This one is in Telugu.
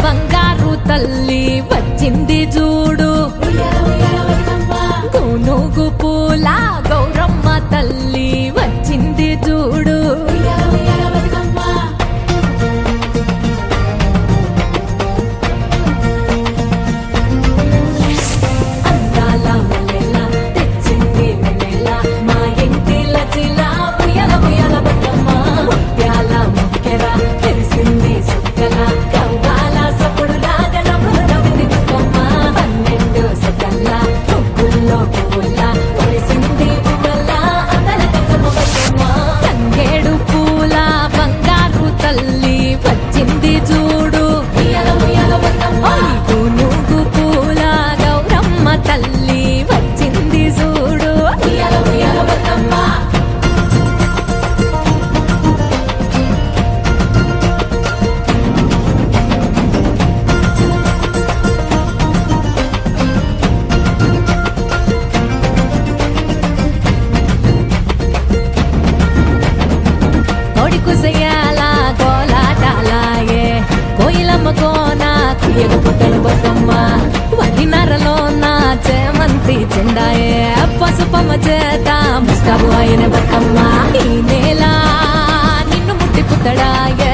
బంగారు తల్లి వచ్చింది చూడు గునుగు పూల గౌరమ్మ తల్లి వచ్చింది చూడు అందాల మల్లెల తెచ్చింది వెన్నెల మా ఇంటి లచిల ఉయ్యాల ఉయ్యాల బతుకమ్మ ముత్యాల ముక్కెర తెలిసింది సుక్కల కవ్వాల సప్పుడు లాగా నవ్వింది బతుకమ్మ 12 సకల్ల ముగ్గుల్లో పువ్వుల పొడిసింది పువ్వుల అందల బతుకమ్మ బతుకమ్మ తంగేడు పూల బంగారు తల్లి వచ్చింది చూడు ఉయ్యాల ఉయ్యాల బతుకమ్మ గునుగు పూల గౌరమ్మ తల్లి వచ్చింది చూడు ఉయ్యాల ఉయ్యాల బతుకమ్మ కోడి కుసయాల కోలాటాలాయే కోయిలమ్మ కోన కుయ్యగ పుట్టలు బతుకమ్మ వదినరలోన చేమంతి చెండాయే పసుపమ్మ చేత ముస్తాబు అయిన బతుకమ్మ ఈ నేల నిన్ను ముట్టి పుట్టడాయే